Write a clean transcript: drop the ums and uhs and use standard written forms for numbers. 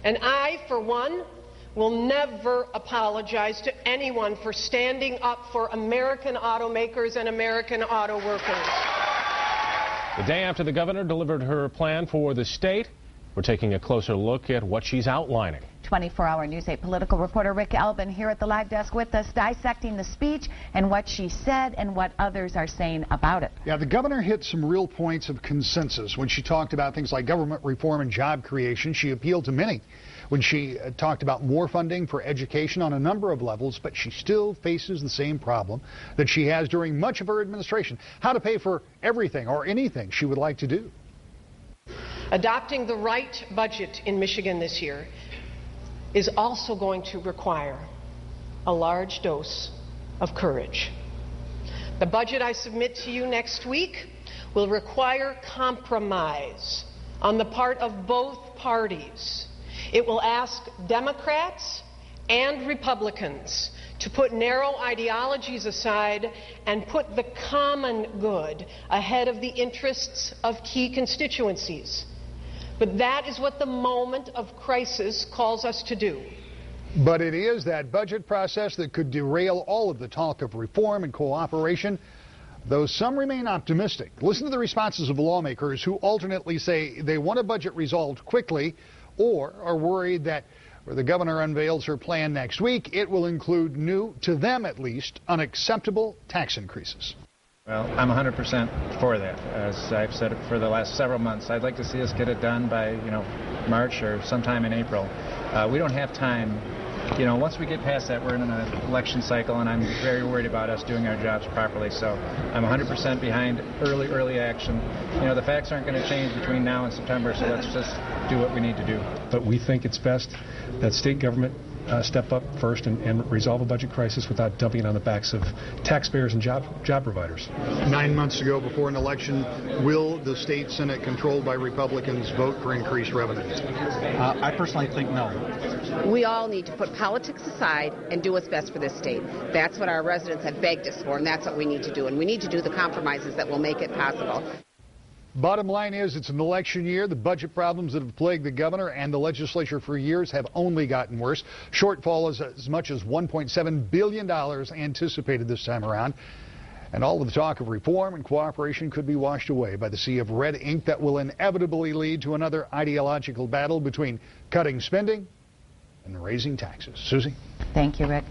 And I, for one, will never apologize to anyone for standing up for American automakers and American auto workers. The day after the governor delivered her plan for the state, we're taking a closer look at what she's outlining. 24-hour News 8 political reporter Rick Albin here at the live desk with us, dissecting the speech and what she said and what others are saying about it. Yeah, the governor hit some real points of consensus when she talked about things like government reform and job creation. She appealed to many when she talked about more funding for education on a number of levels, but she still faces the same problem that she has during much of her administration: how to pay for everything or anything she would like to do. Adopting the right budget in Michigan this year is also going to require a large dose of courage. The budget I submit to you next week will require compromise on the part of both parties. It will ask Democrats and Republicans to put narrow ideologies aside and put the common good ahead of the interests of key constituencies. But that is what the moment of crisis calls us to do. But it is that budget process that could derail all of the talk of reform and cooperation, though some remain optimistic. Listen to the responses of lawmakers who alternately say they want a budget resolved quickly or are worried that where the governor unveils her plan next week, it will include new, to them at least, unacceptable tax increases. Well, I'm 100% for that. As I've said it for the last several months, I'd like to see us get it done by, March or sometime in April. We don't have time. Once we get past that, we're in an election cycle, and I'm very worried about us doing our jobs properly. So I'm 100% behind early action. The facts aren't going to change between now and September, so let's just do what we need to do. But we think it's best that state government step up first and resolve a budget crisis without dumping it on the backs of taxpayers and job providers. 9 months ago, before an election, will the state Senate controlled by Republicans vote for increased revenue? I personally think no. We all need to put politics aside and do what's best for this state. That's what our residents have begged us for, and that's what we need to do. And we need to do the compromises that will make it possible. Bottom line is, it's an election year. The budget problems that have plagued the governor and the legislature for years have only gotten worse. Shortfall is as much as $1.7 billion anticipated this time around. And all of the talk of reform and cooperation could be washed away by the sea of red ink that will inevitably lead to another ideological battle between cutting spending and raising taxes. Susie? Thank you, Rick.